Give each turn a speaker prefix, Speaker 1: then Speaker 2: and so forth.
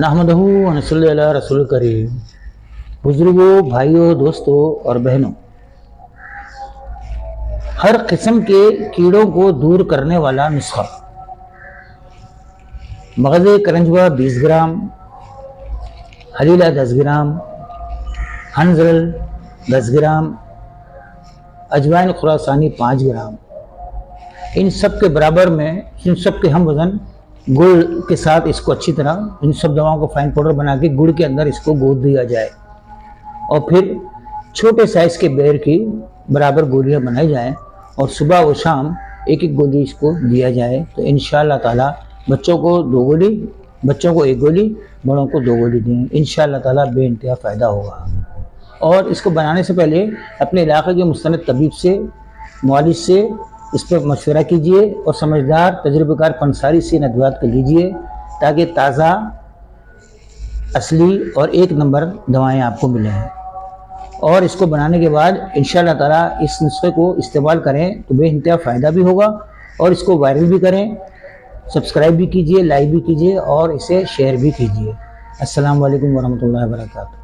Speaker 1: नहमदहू व नसल्ली अला रसूल करीम। बुजुर्गों, भाइयों, दोस्तों और बहनों, हर किस्म के कीड़ों को दूर करने वाला नुस्खा। मगज़ करंजवा 20 ग्राम, हलीला 10 ग्राम, हंजल 10 ग्राम, अजवाइन खुरासानी 5 ग्राम। इन सब के बराबर में, इन सब के हम वज़न गुड़ के साथ इसको अच्छी तरह इन सब दवाओं को फाइन पाउडर बना के गुड़ के अंदर इसको गोद दिया जाए और फिर छोटे साइज के बेर की बराबर गोलियां बनाई जाएं और सुबह व शाम एक एक गोली इसको दिया जाए तो इंशाअल्लाह ताला बच्चों को 2 गोली, बच्चों को 1 गोली, बड़ों को 2 गोली दें। इंशाअल्लाह ताला बेइंतहा फ़ायदा होगा। और इसको बनाने से पहले अपने इलाके के मुस्तनद तबीब से, मुआलिज से इस पर मशवरा कीजिए और समझदार तजुर्बेकार पंसारी से नदवात कर लीजिए ताकि ताज़ा, असली और 1 नंबर दवाएं आपको मिलें। और इसको बनाने के बाद इंशाअल्लाह ताला इस नुस्खे को इस्तेमाल करें तो बेइंतहा फ़ायदा भी होगा। और इसको वायरल भी करें, सब्सक्राइब भी कीजिए, लाइक भी कीजिए और इसे शेयर भी कीजिए। अस्सलाम वालेकुम वरहमतुल्लाहि वबरकातुहू।